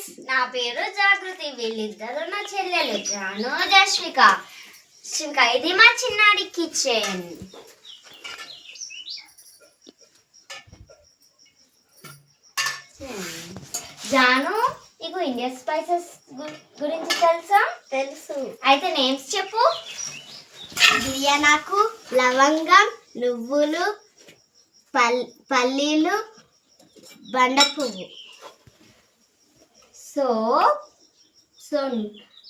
Friends, నా పేరు జాగృతి. వీళ్ళిద్దరు నా చెల్లెలు జాను, జస్విక. ఇంకా ఇది మా చిన్నాడి కిచెన్. జాను, నీకు ఇండియా స్పైసెస్ గురించి తెలుసా? తెలుసు. అయితే నేమ్స్ చెప్పు. బిర్యానాకు, లవంగం, నువ్వులు, పల్లీలు, బండ పువ్వు.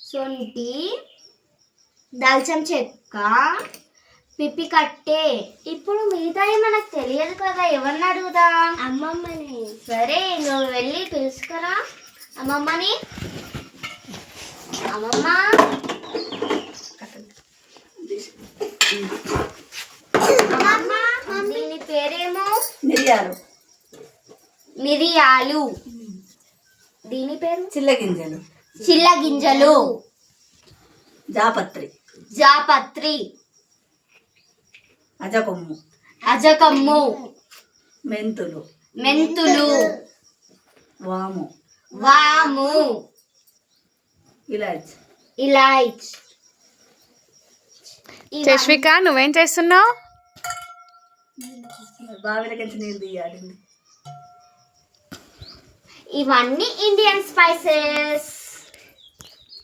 సొంటి, దాల్చిన చెక్క, పిప్పి కట్టే. ఇప్పుడు మిగతాయి మనకు తెలియదు కదా, ఎవరిని అడుగుదా? అమ్మమ్మని. సరే, నువ్వు వెళ్ళి పిలుచుకరా అమ్మమ్మని. అమ్మమ్మ, దీని పేరేమో మిరియాలు. దీని పేరు చిల్లగింజలు. జాపత్రి, అజకమ్ము, మెంతులు, వాము, ఇలాచ్. జస్విక, నువ్వేం చేస్తున్నావు? ఇవన్నీ ఇండియన్ స్పైసెస్.